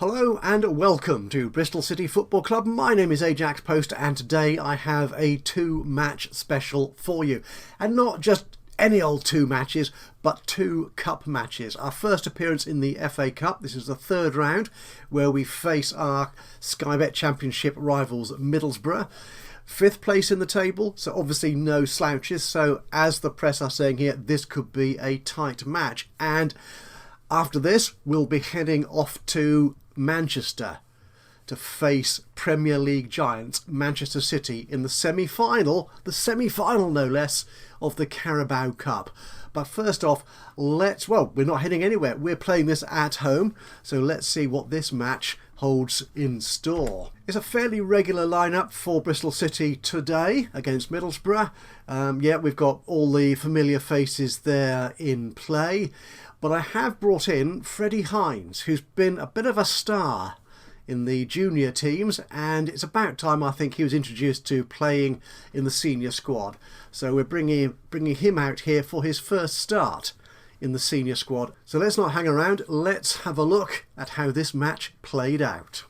Hello and welcome to Bristol City Football Club. My name is Ajaxpost and today I have a two-match special for you. And not just any old two matches, but two cup matches. Our first appearance in the FA Cup. This is the third round where we face our Sky Bet Championship rivals Middlesbrough. Fifth place in the table, so obviously no slouches. So as the press are saying here, this could be a tight match. And after this, we'll be heading off to Manchester to face Premier League giants Manchester City in the semi-final no less, of the Carabao Cup. But first off, we're not heading anywhere. We're playing this at home, so let's see what this match holds in store. It's a fairly regular lineup for Bristol City today against Middlesbrough. We've got all the familiar faces there in play. But I have brought in Freddie Hines, who's been a bit of a star in the junior teams, and it's about time I think he was introduced to playing in the senior squad. So we're bringing him out here for his first start in the senior squad. So let's not hang around, let's have a look at how this match played out.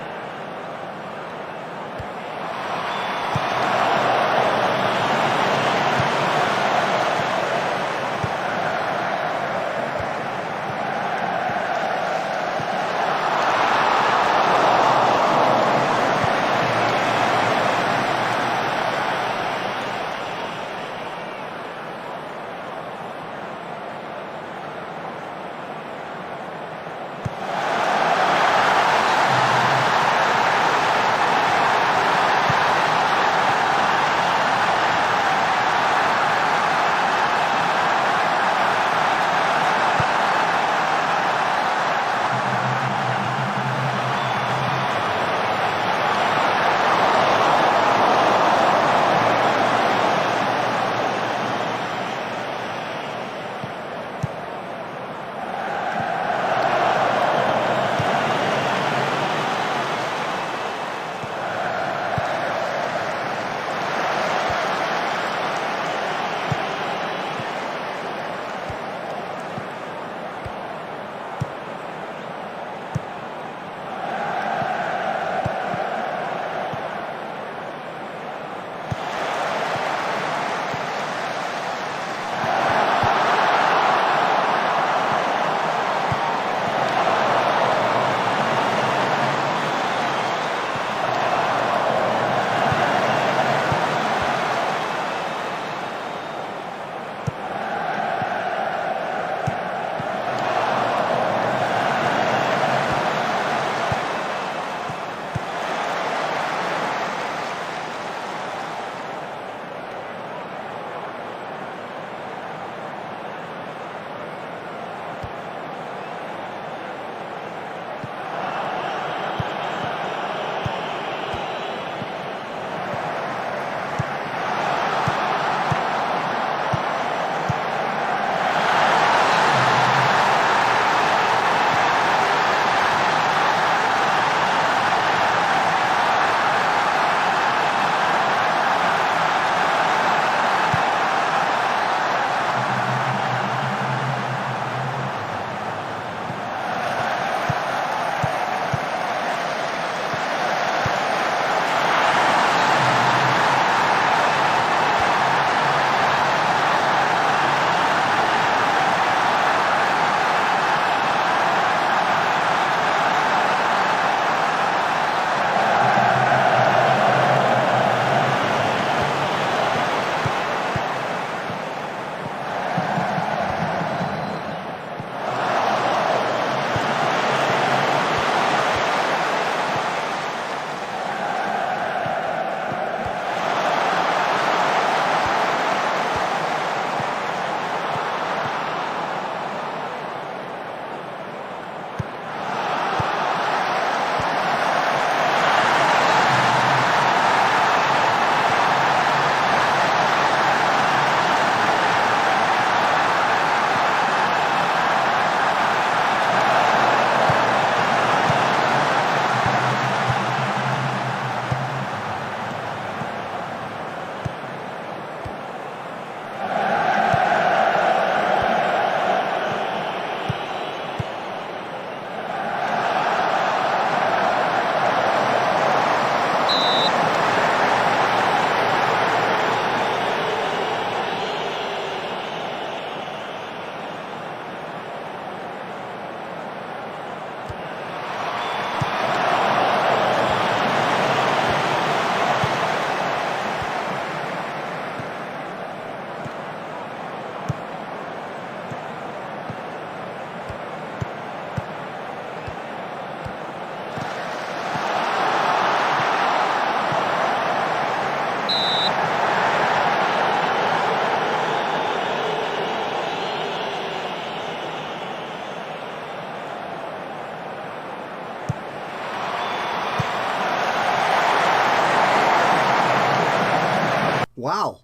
Wow,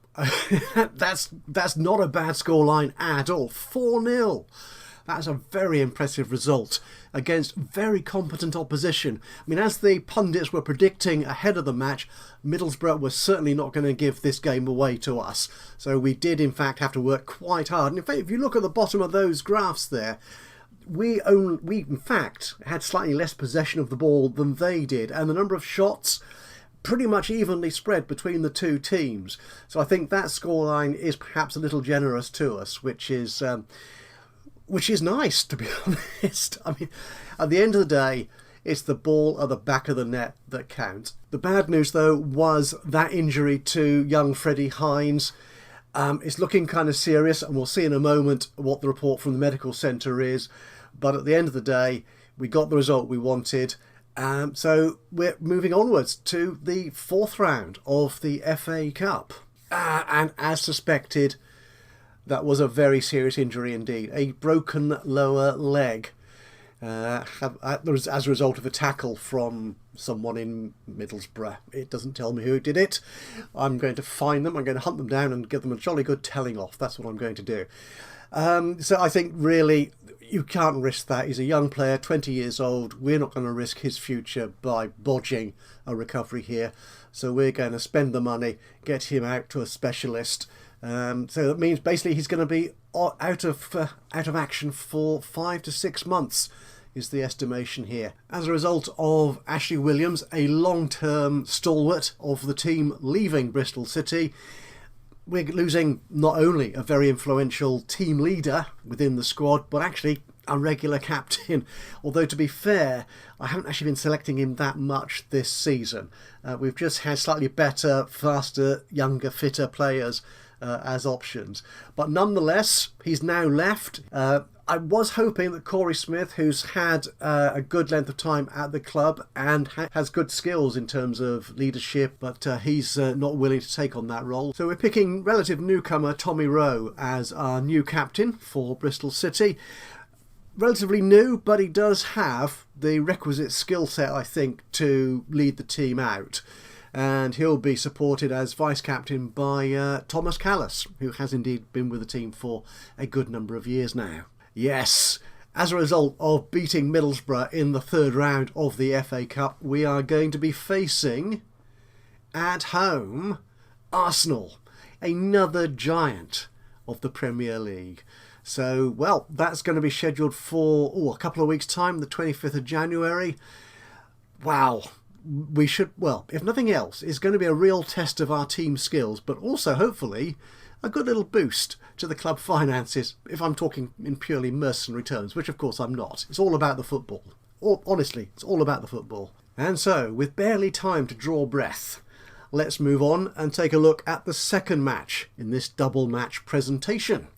that's not a bad scoreline at all. 4-0. That's a very impressive result against very competent opposition. I mean, as the pundits were predicting ahead of the match, Middlesbrough was certainly not going to give this game away to us. So we did, in fact, have to work quite hard. And in fact, if you look at the bottom of those graphs there, we in fact had slightly less possession of the ball than they did, and the number of shots pretty much evenly spread between the two teams. So I think that scoreline is perhaps a little generous to us, which is nice, to be honest. I mean, at the end of the day, it's the ball at the back of the net that counts. The bad news, though, was that injury to young Freddie Hines. It's looking kind of serious, and we'll see in a moment what the report from the medical centre is. But at the end of the day, we got the result we wanted. So we're moving onwards to the fourth round of the FA Cup. And as suspected, that was a very serious injury indeed. A broken lower leg as a result of a tackle from someone in Middlesbrough. It doesn't tell me who did it. I'm going to find them. I'm going to hunt them down and give them a jolly good telling off. That's what I'm going to do. So I think really you can't risk that. He's a young player, 20 years old. We're not going to risk his future by bodging a recovery here. So we're going to spend the money, get him out to a specialist. So that means basically he's going to be out of action for 5 to 6 months is the estimation here. As a result of Ashley Williams, a long-term stalwart of the team, leaving Bristol City, we're losing not only a very influential team leader within the squad, but actually a regular captain. Although, to be fair, I haven't actually been selecting him that much this season. We've just had slightly better, faster, younger, fitter players as options. But nonetheless, he's now left. I was hoping that Corey Smith, who's had a good length of time at the club and has good skills in terms of leadership, but he's not willing to take on that role. So we're picking relative newcomer Tommy Rowe as our new captain for Bristol City. Relatively new, but he does have the requisite skill set, I think, to lead the team out. And he'll be supported as vice-captain by Thomas Callis, who has indeed been with the team for a good number of years now. Yes, as a result of beating Middlesbrough in the third round of the FA Cup, we are going to be facing, at home, Arsenal, another giant of the Premier League. So, well, that's going to be scheduled for a couple of weeks' time, the 25th of January. Wow. We should, well, if nothing else, it's going to be a real test of our team skills, but also, hopefully, a good little boost to the club finances, if I'm talking in purely mercenary terms, which of course I'm not. It's all about the football. Honestly, it's all about the football. And so, with barely time to draw breath, let's move on and take a look at the second match in this double match presentation.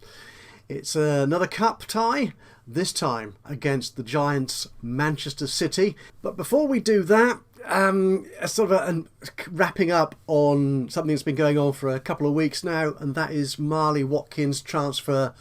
It's another cup tie, this time against the Giants Manchester City. But before we do that, wrapping up on something that's been going on for a couple of weeks now, and that is Marley Watkins' transfer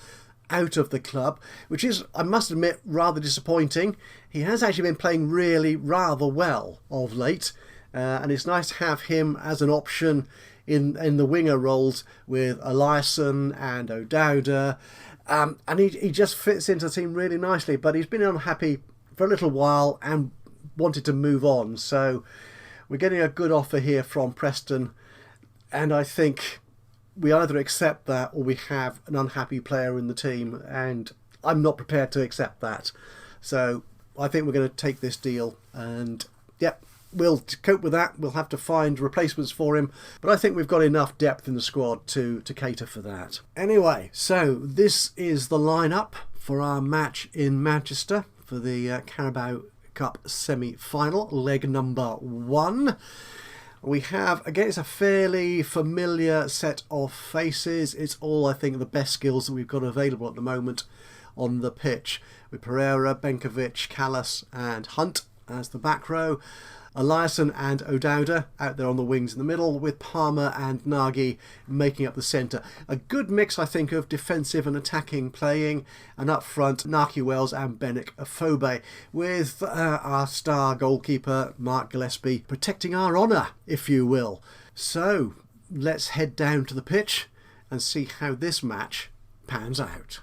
out of the club, which is, I must admit, rather disappointing. He has actually been playing really rather well of late, and it's nice to have him as an option in the winger roles with Eliasson and O'Dowda, and he just fits into the team really nicely, but he's been unhappy for a little while and wanted to move on. So we're getting a good offer here from Preston, and I think we either accept that or we have an unhappy player in the team, and I'm not prepared to accept that. So I think we're going to take this deal, and we'll cope with that. We'll have to find replacements for him, but I think we've got enough depth in the squad to cater for that. Anyway, so this is the lineup for our match in Manchester for the Carabao Cup semi-final, leg number 1. We have, again, it's a fairly familiar set of faces. It's all, I think, the best skills that we've got available at the moment on the pitch, with Pereira, Benkovic, Callis and Hunt as the back row. Eliasson and O'Dowda out there on the wings in the middle, with Palmer and Nagy making up the centre. A good mix, I think, of defensive and attacking playing, and up front, Nahki Wells and Benik Afobe, with our star goalkeeper, Mark Gillespie, protecting our honour, if you will. So, let's head down to the pitch and see how this match pans out.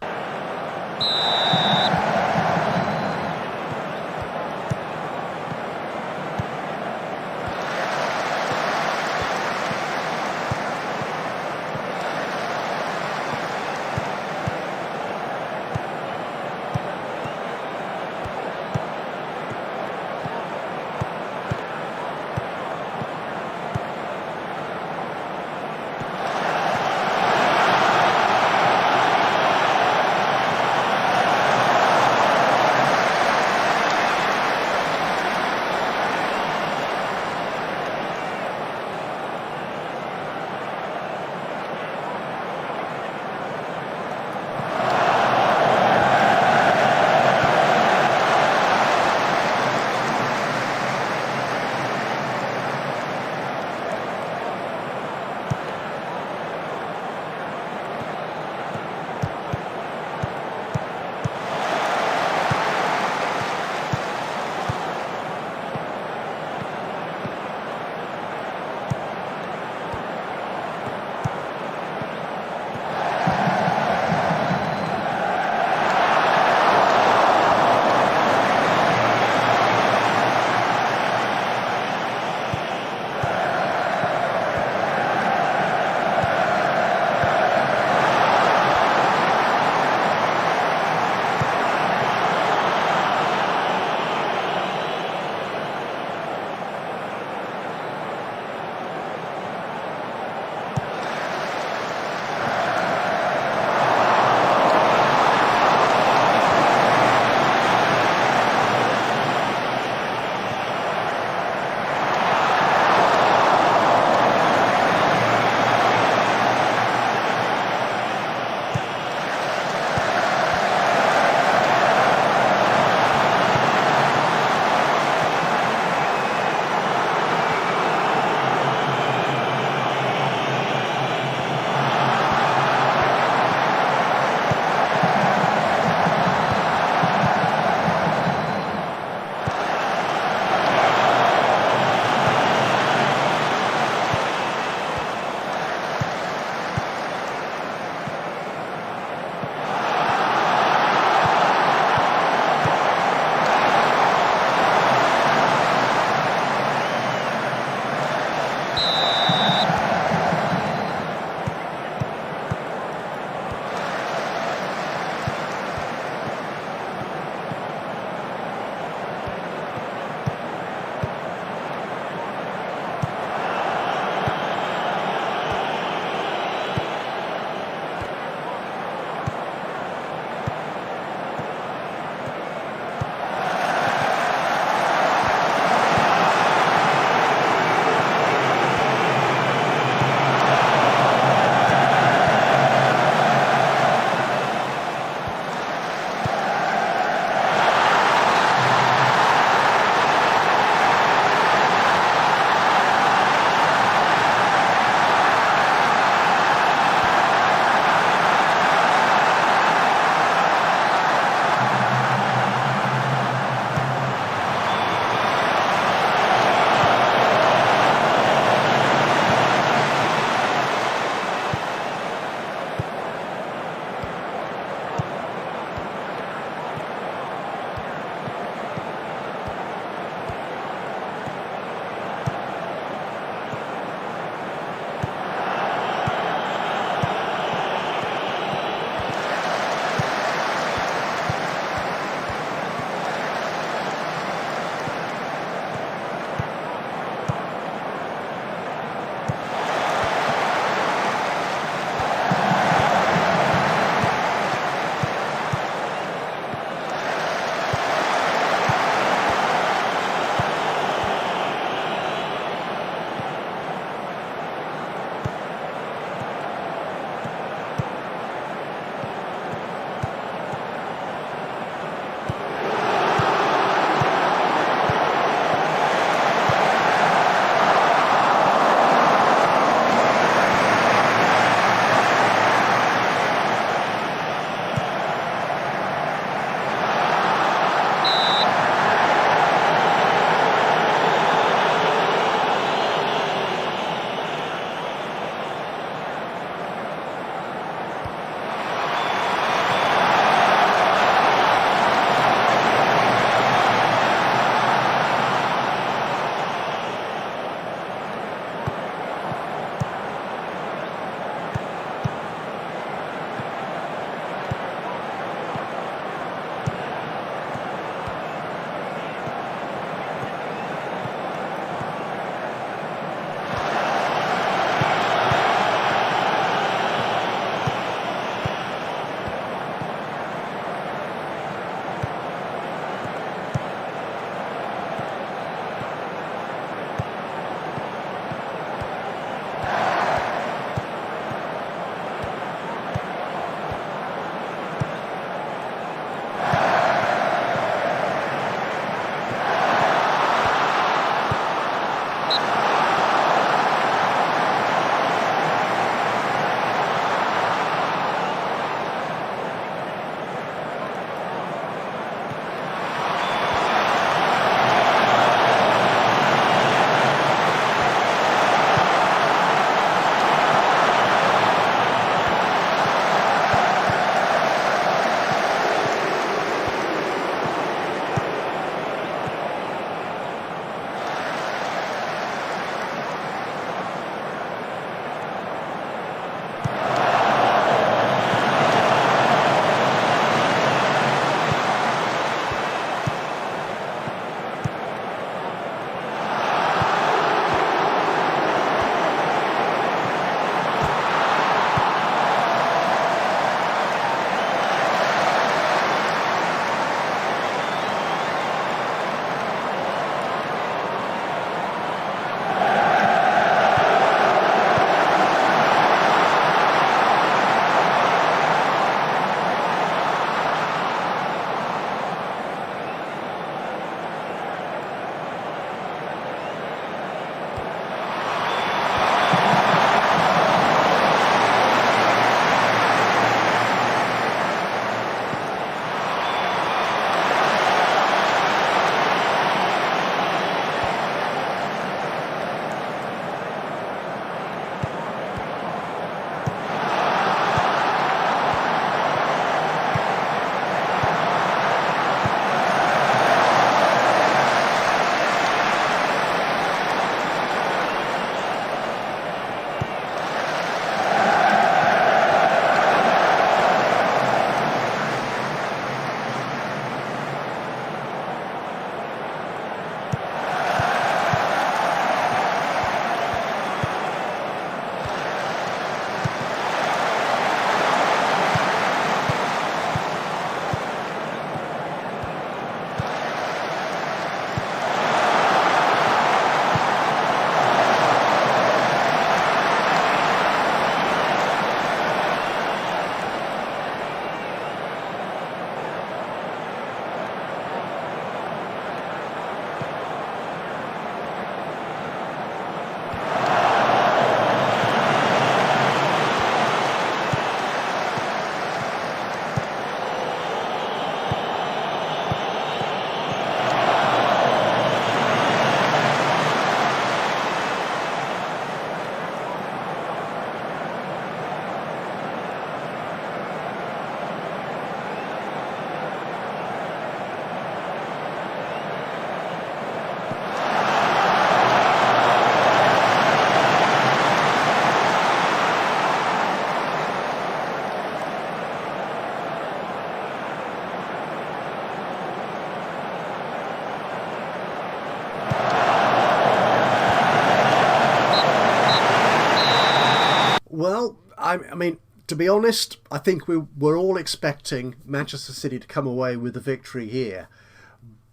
I mean, to be honest, I think we were all expecting Manchester City to come away with the victory here.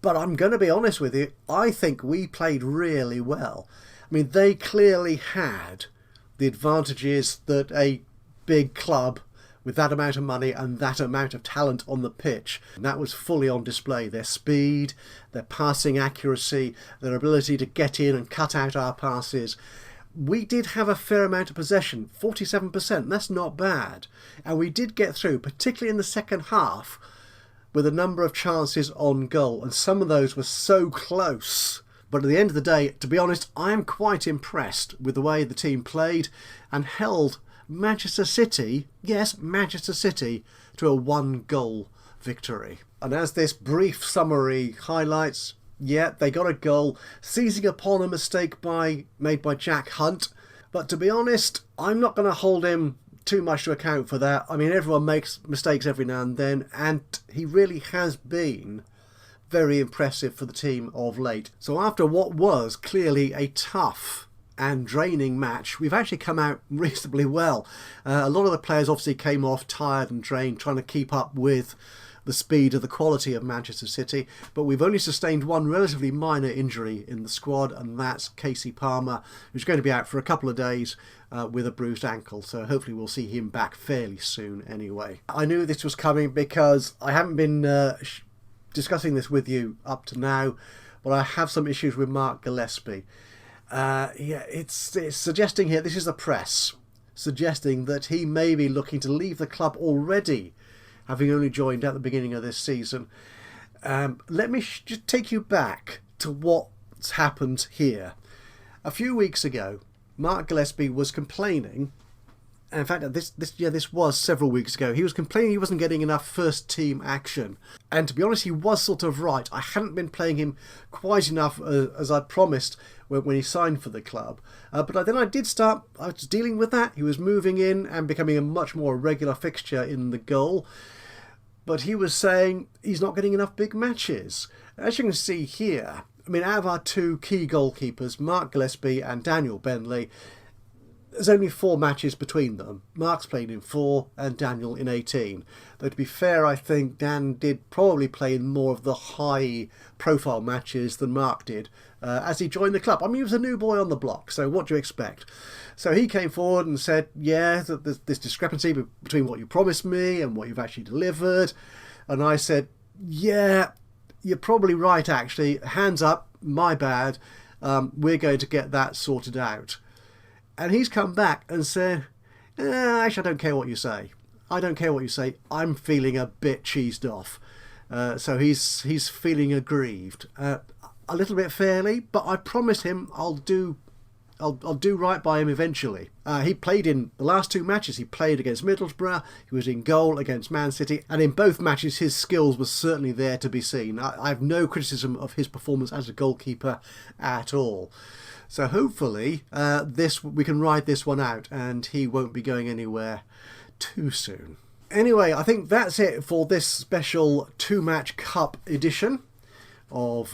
But I'm going to be honest with you, I think we played really well. I mean, they clearly had the advantages that a big club with that amount of money and that amount of talent on the pitch, and that was fully on display. Their speed, their passing accuracy, their ability to get in and cut out our passes. We did have a fair amount of possession, 47%, that's not bad. And we did get through, particularly in the second half, with a number of chances on goal, and some of those were so close. But at the end of the day, to be honest, I am quite impressed with the way the team played and held Manchester City, yes, Manchester City, to a 1-goal victory. And as this brief summary highlights, yeah, they got a goal, seizing upon a mistake made by Jack Hunt. But to be honest, I'm not going to hold him too much to account for that. I mean, everyone makes mistakes every now and then, and he really has been very impressive for the team of late. So after what was clearly a tough and draining match, we've actually come out reasonably well. A lot of the players obviously came off tired and drained, trying to keep up with the speed of the quality of Manchester City, but we've only sustained one relatively minor injury in the squad, and that's Casey Palmer, who's going to be out for a couple of days with a bruised ankle, so hopefully we'll see him back fairly soon anyway. I knew this was coming because I haven't been discussing this with you up to now, but I have some issues with Mark Gillespie. It's suggesting here, this is the press, suggesting that he may be looking to leave the club already, having only joined at the beginning of this season. Let me just take you back to what's happened here. A few weeks ago, Mark Gillespie was complaining, and in fact this was several weeks ago, he was complaining he wasn't getting enough first team action. And to be honest, he was sort of right. I hadn't been playing him quite enough as I promised when he signed for the club. But then I was dealing with that. He was moving in and becoming a much more regular fixture in the goal. But he was saying he's not getting enough big matches. As you can see here, I mean, out of our two key goalkeepers, Mark Gillespie and Daniel Bentley, there's only 4 matches between them. Mark's played in 4 and Daniel in 18. Though to be fair, I think Dan did probably play in more of the high-profile matches than Mark did as he joined the club. I mean, he was a new boy on the block, so what do you expect? So he came forward and said, yeah, there's this discrepancy between what you promised me and what you've actually delivered. And I said, yeah, you're probably right, actually. Hands up, my bad. We're going to get that sorted out. And he's come back and said, actually, I don't care what you say. I don't care what you say. I'm feeling a bit cheesed off. So he's feeling aggrieved. A little bit fairly, but I promise him I'll do right by him eventually. He played in the last 2 matches. He played against Middlesbrough, he was in goal against Man City, and in both matches his skills were certainly there to be seen. I have no criticism of his performance as a goalkeeper at all. So hopefully we can ride this one out and he won't be going anywhere too soon. Anyway, I think that's it for this special 2-match cup edition of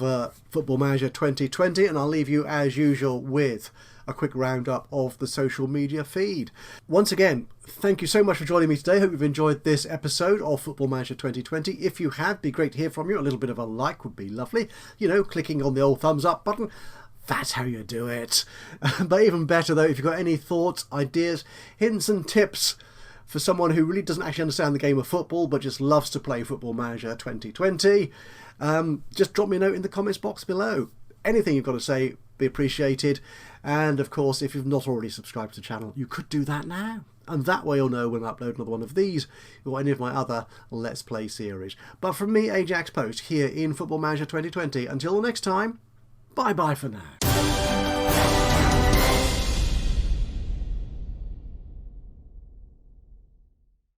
Football Manager 2020, and I'll leave you as usual with a quick roundup of the social media feed. Once again, thank you so much for joining me today. Hope you've enjoyed this episode of Football Manager 2020. If you have, it'd be great to hear from you. A little bit of a like would be lovely. You know, clicking on the old thumbs up button. That's how you do it. But even better though, if you've got any thoughts, ideas, hints and tips for someone who really doesn't actually understand the game of football but just loves to play Football Manager 2020, just drop me a note in the comments box below. Anything you've got to say, be appreciated. And of course, if you've not already subscribed to the channel, you could do that now. And that way you'll know when I upload another one of these or any of my other Let's Play series. But from me, Ajaxpost, here in Football Manager 2020, until the next time, bye-bye for now.